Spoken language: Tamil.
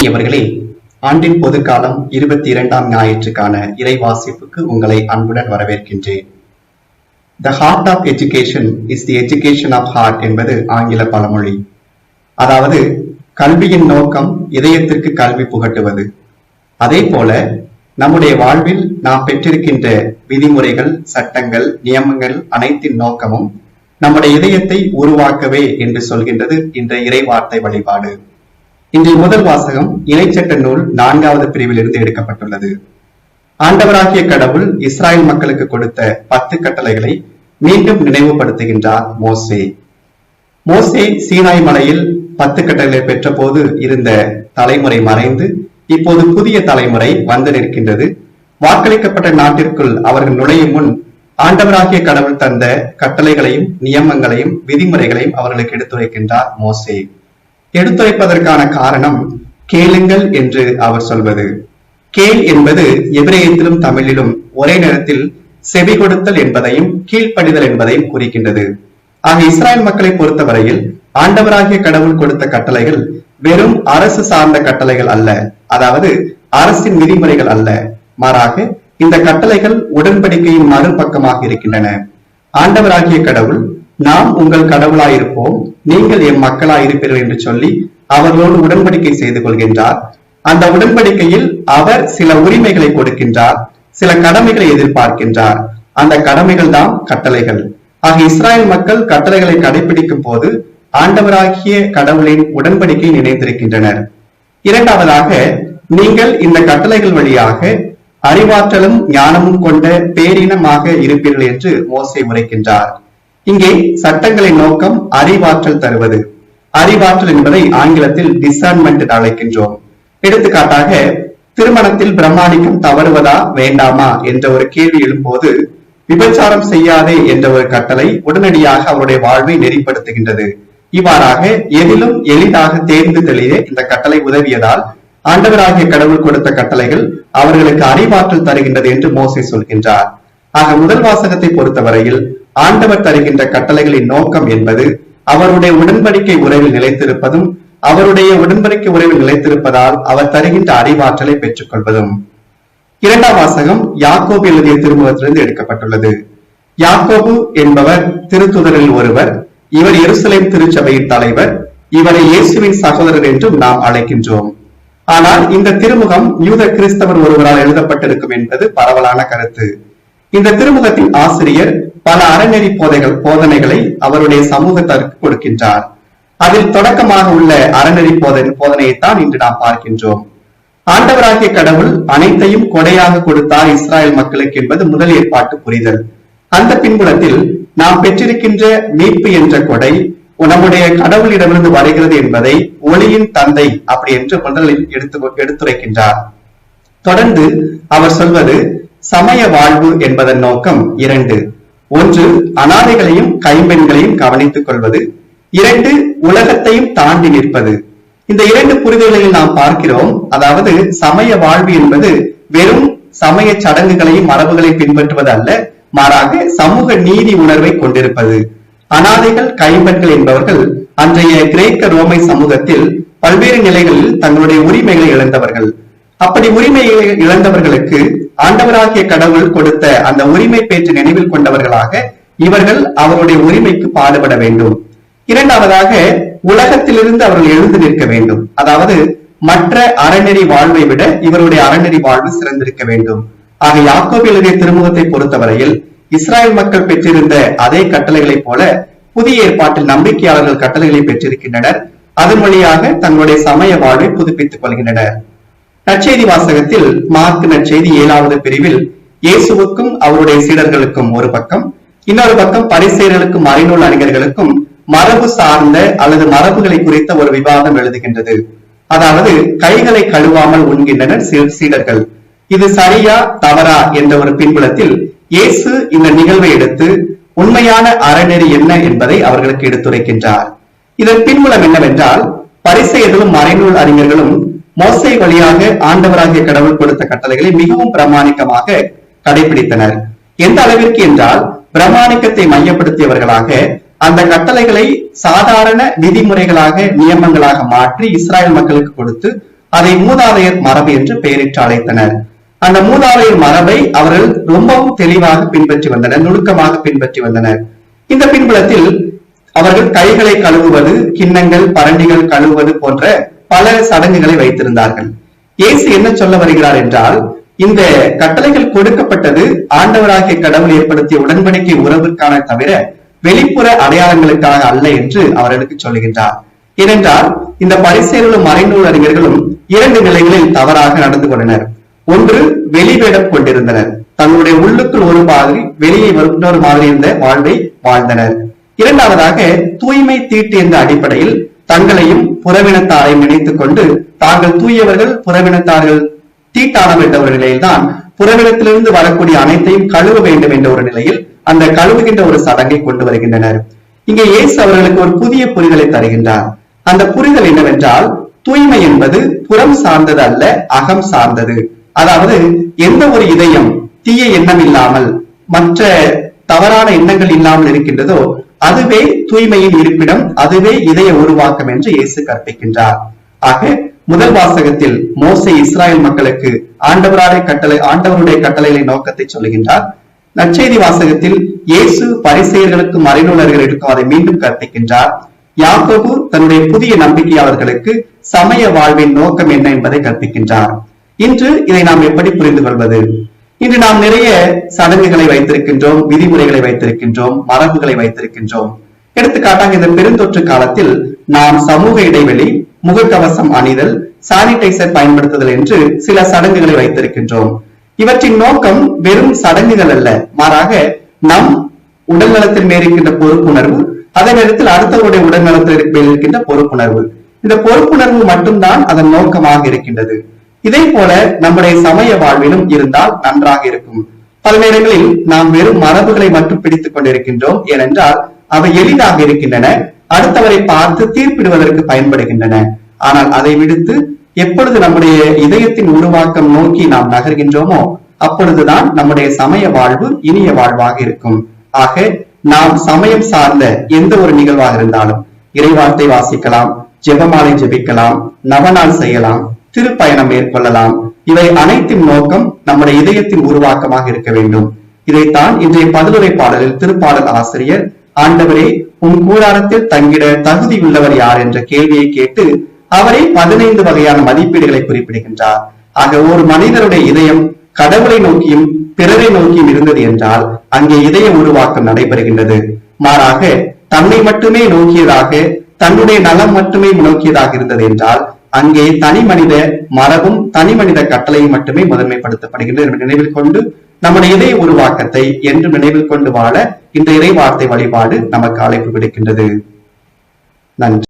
அன்பிற்குரியவர்களே, ஆண்டின் பொதுக்காலம் 22ஆம் ஞாயிற்றுக்கான இறைவாசிப்புக்கு உங்களை அன்புடன் வரவேற்கின்றேன். The heart of education is the education of heart என்பது ஆங்கில பழமொழி. அதாவது கல்வியின் நோக்கம் இதயத்திற்கு கல்வி புகட்டுவது. அதே போல நம்முடைய வாழ்வில் நாம் பெற்றிருக்கின்ற விதிமுறைகள், சட்டங்கள், நியமங்கள் அனைத்தின் நோக்கமும் நம்முடைய இதயத்தை உருவாக்கவே என்று சொல்கின்றது இன்றைய இறைவார்த்தை வழிபாடு. இன்றைய முதல் வாசகம் இறைச்சட்ட நூல் 4வது பிரிவிலிருந்து எடுக்கப்பட்டுள்ளது. ஆண்டவராகிய கடவுள் இஸ்ராயல் மக்களுக்கு கொடுத்த 10 கட்டளைகளை மீண்டும் நினைவுபடுத்துகின்றார் மோசே. மோசே சீனாய் மலையில் 10 கட்டளைகளை பெற்ற போது இருந்த தலைமுறை மறைந்து இப்போது புதிய தலைமுறை வந்து நிற்கின்றது. வாக்களிக்கப்பட்ட நாட்டிற்குள் அவர்கள் நுழையும் முன் ஆண்டவராகிய கடவுள் தந்த கட்டளைகளையும் நியமங்களையும் விதிமுறைகளையும் அவர்களுக்கு எடுத்துரைக்கின்றார் மோசே. எடுத்துரைப்பதற்கான காரணம் கேளுங்கள் என்று அவர் சொல்வது. கேள் என்பது எபிரேயத்திலும் தமிழிலும் ஒரே நேரத்தில் செவி கொடுத்தல் என்பதையும் கீழ்ப்படிதல் என்பதையும் குறிக்கின்றது. ஆக இஸ்ராயல் மக்களை பொறுத்தவரையில் ஆண்டவராகிய கடவுள் கொடுத்த கட்டளைகள் வெறும் அரசு சார்ந்த கட்டளைகள் அல்ல, அதாவது அரசின் விதிமுறைகள் அல்ல. மாறாக இந்த கட்டளைகள் உடன்படிக்கையின் மறுபக்கமாக இருக்கின்றன. ஆண்டவராகிய கடவுள் நாம் உங்கள் கடவுளாயிருப்போம், நீங்கள் எம் மக்களாயிருப்பீர்கள் என்று சொல்லி அவர்களோடு உடன்படிக்கை செய்து கொள்கின்றார். அந்த உடன்படிக்கையில் அவர் சில உரிமைகளை கொடுக்கின்றார், சில கடமைகளை எதிர்பார்க்கின்றார். அந்த கடமைகள் தான் கட்டளைகள். ஆக இஸ்ராயல் மக்கள் கட்டளைகளை கடைபிடிக்கும் போது ஆண்டவராகிய கடவுளின் உடன்படிக்கை நினைந்திருக்கின்றனர். இரண்டாவதாக, நீங்கள் இந்த கட்டளைகள் வழியாக அறிவாற்றலும் ஞானமும் கொண்ட பேரினமாக இருப்பீர்கள் என்று மோசே உரைக்கின்றார். இங்கே சட்டங்களின் நோக்கம் அறிவாற்றல் தருவது. அறிவாற்றல் என்பதை ஆங்கிலத்தில் டிசர்ன்மெண்ட் என்று அழைக்கின்றோம். எடுத்துக்காட்டாக, திருமணத்தில் பிரமாணிக்கம் தவறுவதா வேண்டாமா என்ற ஒரு கேள்வி எழும்போது விபச்சாரம் செய்யாதே என்ற ஒரு கட்டளை உடனடியாக அவருடைய வாழ்வை நெறிப்படுத்துகின்றது. இவ்வாறாக எதிலும் எளிதாக தேர்ந்து தெளிய இந்த கட்டளை உதவியதால் ஆண்டவராகிய கடவுள் கொடுத்த கட்டளைகள் அவர்களுக்கு அறிவாற்றல் தருகின்றது என்று மோசே சொல்கின்றார். ஆக முதல் வாசகத்தை பொறுத்தவரையில் ஆண்டவர் தருகின்ற கட்டளைகளின் நோக்கம் என்பது அவருடைய உடன்படிக்கை உறவில் நிலைத்திருப்பதும், அவருடைய உடன்படிக்கை உறவில் நிலைத்திருப்பதால் அவர் தருகின்ற அறிவாற்றலை பெற்றுக் கொள்வதும். இரண்டாம் வாசகம் யாக்கோபு எழுதிய திருமுகத்திலிருந்து எடுக்கப்பட்டுள்ளது. யாக்கோபு என்பவர் திருத்துதரில் ஒருவர். இவர் எருசலேம் திருச்சபையின் தலைவர். இவரை இயேசுவின் சகோதரர் என்றும் நாம் அழைக்கின்றோம். ஆனால் இந்த திருமுகம் யூத கிறிஸ்தவர் ஒருவரால் எழுதப்பட்டிருக்கும் என்பது பரவலான கருத்து. இந்த திருமுகத்தின் ஆசிரியர் பல அறநெறி போதனைகளை அவருடைய சமூகத்திற்கு கொடுக்கின்றார். அதில் தொடக்கமாக உள்ள அறநெறி போதனையைத்தான் இன்று நாம் பார்க்கின்றோம். ஆண்டவராகிய கடவுள் அனைத்தையும் கொடையாக கொடுத்தார் இஸ்ராயல் மக்களுக்கு என்பது முதல் ஏற்பாட்டு புரிதல். அந்த பின்புலத்தில் நாம் பெற்றிருக்கின்ற மீட்பு என்ற கொடை நம்முடைய கடவுளிடமிருந்து வருகிறது என்பதை ஒளியின் தந்தை அப்படி என்று முதலில் எடுத்துரைக்கின்றார். தொடர்ந்து அவர் சொல்வது சமய வாழ்வு என்பதன் நோக்கம் 2. 1. அனாதைகளையும் கைம்பெண்களையும் கவனித்துக் கொள்வது. 2. உலகத்தையும் தாண்டி நிற்பது. இந்த 2 புரிதல்களில் நாம் பார்க்கிறோம். அதாவது சமய வாழ்வு என்பது வெறும் சமய சடங்குகளையும் மரபுகளையும் பின்பற்றுவது அல்ல, மாறாக சமூக நீதி உணர்வை கொண்டிருப்பது. அனாதைகள், கைம்பெண்கள் என்பவர்கள் அன்றைய கிரேக்க ரோமை சமூகத்தில் பல்வேறு நிலைகளில் தங்களுடைய உரிமைகளை இழந்தவர்கள். அப்படி உரிமையை இழந்தவர்களுக்கு ஆண்டவராகிய கடவுள் கொடுத்த அந்த உரிமை பேற்று நினைவில் கொண்டவர்களாக இவர்கள் அவருடைய உரிமைக்கு பாடுபட வேண்டும். இரண்டாவதாக, உலகத்திலிருந்து அவர்கள் எழுந்து நிற்க வேண்டும். அதாவது மற்ற அறநெறி வாழ்வை விட இவருடைய அறநெறி வாழ்வு சிறந்திருக்க வேண்டும். ஆக யாக்கோபு எழுதிய திருமுகத்தை பொறுத்தவரையில் இஸ்ராயல் மக்கள் பெற்றிருந்த அதே கட்டளைகளைப் போல புதிய ஏற்பாட்டில் நம்பிக்கையாளர்கள் கட்டளைகளை பெற்றிருக்கின்றனர். அதன் வழியாக தங்களுடைய சமய வாழ்வை புதுப்பித்துக் கொள்கின்றனர். நற்செய்தி வாசகத்தில் மார்க் நற்செய்தி 7வது பிரிவில் இயேசுவுக்கும் அவருடைய சீடர்களுக்கும் ஒரு பக்கம், இன்னொரு பக்கம் பரிசேயர்களுக்கும் மறைநூல் அறிஞர்களுக்கும் மரபு சார்ந்த அல்லது மரபுகளை குறித்த ஒரு விவாதம் எழுதுகின்றது. அதாவது கைகளை கழுவாமல் உண்கின்றனர் சீடர்கள். இது சரியா தவறா என்ற ஒரு பின்புலத்தில் இயேசு இந்த நிகழ்வை எடுத்து உண்மையான அறநெறி என்ன என்பதை அவர்களுக்கு எடுத்துரைக்கின்றார். இதன் பின்புலம் என்னவென்றால், பரிசேயர்களும் மறைநூல் அறிஞர்களும் மோசே வழியாக ஆண்டவராகிய கடவுள் கொடுத்த கட்டளைகளை மிகவும் பிரமாணிக்கமாக கடைபிடித்தனர். எந்த அளவிற்கு என்றால், பிரமாணிக்கத்தை மையப்படுத்தியவர்களாக அந்த கட்டளைகளை சாதாரண விதிமுறைகளாக நியமங்களாக மாற்றி இஸ்ராயல் மக்களுக்கு கொடுத்து அதை மூதாதையர் மரபு என்று பெயரிட்டு அழைத்தனர். அந்த மூதாதையர் மரபை அவர்கள் ரொம்பவும் தெளிவாக பின்பற்றி வந்தனர், நுணுக்கமாக பின்பற்றி வந்தனர். இந்த பின்புலத்தில் அவர்கள் கைகளை கழுவுவது, கிண்ணங்கள் பரண்டிகள் கழுவுவது போன்ற பல சடங்குகளை வைத்திருந்தார்கள். இயேசு என்ன சொல்ல வருகிறார் என்றால், இந்த கட்டளைகள் கொடுக்கப்பட்டது ஆண்டவராகிய கடவுள் ஏற்படுத்திய உடன்படிக்கை உறவிற்கான தவிர வெளிப்புற அடையாளங்களுக்காக அல்ல என்று அவர்களுக்கு சொல்லுகின்றார். ஏனென்றால் இந்த பரிசேயர்களும் மறைநூல் அறிஞர்களும் இரண்டு நிலைகளில் தவறாக நடந்து கொண்டனர். ஒன்று, வெளிவேடம் கொண்டிருந்தனர். தங்களுடைய உள்ளுக்குள் ஒரு மாதிரி, வெளியே இன்னொரு மாதிரி இருந்த வாழ்வை வாழ்ந்தனர். இரண்டாவதாக, தூய்மை தீட்டு என்ற அடிப்படையில் தங்களையும் புறவினத்தாரையும் நினைத்துக் கொண்டு தாங்கள் தூயவர்கள், புறவினத்தார்கள் தீட்டானவர் என்ற ஒரு நிலையில்தான் புறவினத்திலிருந்து வரக்கூடிய அனைத்தையும் கழுவ வேண்டும் என்ற ஒரு நிலையில் அந்த கழுவுகின்ற ஒரு சடங்கை கொண்டு வருகின்றனர். இங்கே இயேசு அவர்களுக்கு ஒரு புதிய புரிதலை தருகின்றார். அந்த புரிதல் என்னவென்றால், தூய்மை என்பது புறம் சார்ந்தது அல்ல, அகம் சார்ந்தது. அதாவது எந்த ஒரு இதயம் தீய எண்ணம் இல்லாமல், மற்ற தவறான எண்ணங்கள் இல்லாமல் இருக்கின்றதோ அதுவே தூய்மையின் இருப்பிடம், அதுவே இதய உருவாக்கம் என்று இயேசு கற்பிக்கின்றார். ஆக முதல் வாசகத்தில் மோசே இஸ்ராயல் மக்களுக்கு ஆண்டவருடைய கட்டளை நோக்கத்தை சொல்லுகின்றார். நற்செய்தி வாசகத்தில் இயேசு பரிசேயர்களுக்கும் மறைநூலர்களுக்கும் அதை மீண்டும் கற்பிக்கின்றார். யாக்கோபு தன்னுடைய புதிய நம்பிக்கையாளர்களுக்கு சமய வாழ்வின் நோக்கம் என்ன என்பதை கற்பிக்கின்றார். இன்று இதை நாம் எப்படி புரிந்து கொள்வது? இன்று நாம் நிறைய சடங்குகளை வைத்திருக்கின்றோம், விதிமுறைகளை வைத்திருக்கின்றோம், மரபுகளை வைத்திருக்கின்றோம். எடுத்துக்காட்டாக இந்த பெருந்தொற்று காலத்தில் நாம் சமூக இடைவெளி, முகக்கவசம் அணிதல், சானிடைசர் பயன்படுத்துதல் என்று சில சடங்குகளை வைத்திருக்கின்றோம். இவற்றின் நோக்கம் வெறும் சடங்குகள் அல்ல, மாறாக நம் உடல் நலத்தில் மேற்கின்ற பொறுப்புணர்வு, அதே நேரத்தில் அடுத்தவருடைய உடல் நலத்தில் இருக்கின்ற பொறுப்புணர்வு. இந்த பொறுப்புணர்வு மட்டும்தான் அதன் நோக்கமாக இருக்கின்றது. இதே போல நம்முடைய சமய வாழ்விலும் இருந்தால் நன்றாக இருக்கும். பல நேரங்களில் நாம் வெறும் மரபுகளை மட்டும் பிடித்துக் கொண்டிருக்கின்றோம். ஏனென்றால் அவை எளிதாக இருக்கின்றன, அடுத்தவரை பார்த்து தீர்ப்பிடுவதற்கு பயன்படுகின்றன. ஆனால் அதை விடுத்து எப்பொழுது நம்முடைய இதயத்தின் உருவாக்கம் நோக்கி நாம் நகர்கின்றோமோ அப்பொழுதுதான் நம்முடைய சமய வாழ்வு இனிய வாழ்வாக இருக்கும். ஆக நாம் சமயம் சார்ந்த எந்த ஒரு நிகழ்வாக இருந்தாலும் இறைவார்த்தை வாசிக்கலாம், ஜெபமாலை ஜெபிக்கலாம், நவநாள் செய்யலாம், திருப்பயணம் மேற்கொள்ளலாம். இவை அனைத்தின் நோக்கம் நம்முடைய இதயத்தின் உருவாக்கமாக இருக்க வேண்டும். இதைத்தான் இன்றைய பதிலுரை பாடலில் திருப்பாடல் ஆசிரியர், ஆண்டவரே உன் கூடாரத்தில் தங்கிட தகுதி உள்ளவர் யார் என்ற கேள்வியை கேட்டு அவரை 15 வகையான மதிப்பீடுகளை குறிப்பிடுகின்றார். ஆக ஒரு மனிதனுடைய இதயம் கடவுளை நோக்கியும் பிறரை நோக்கியும் இருந்தது என்றால் அங்கே இதய உருவாக்கம் நடைபெறுகின்றது. மாறாக தன்னை மட்டுமே நோக்கியதாக, தன்னுடைய நலம் மட்டுமே நோக்கியதாக இருந்தது என்றால் அங்கே தனி மனித மரபும் தனி மனித கட்டளையும் மட்டுமே முதன்மைப்படுத்தப்படுகின்றது என்று நினைவில் கொண்டு நம்முடைய இதய உருவாக்கத்தை என்று நினைவில் கொண்டு வாழ இந்த இறை வார்த்தை வழிபாடு நமக்கு அழைப்பு விடுக்கின்றது. நன்றி.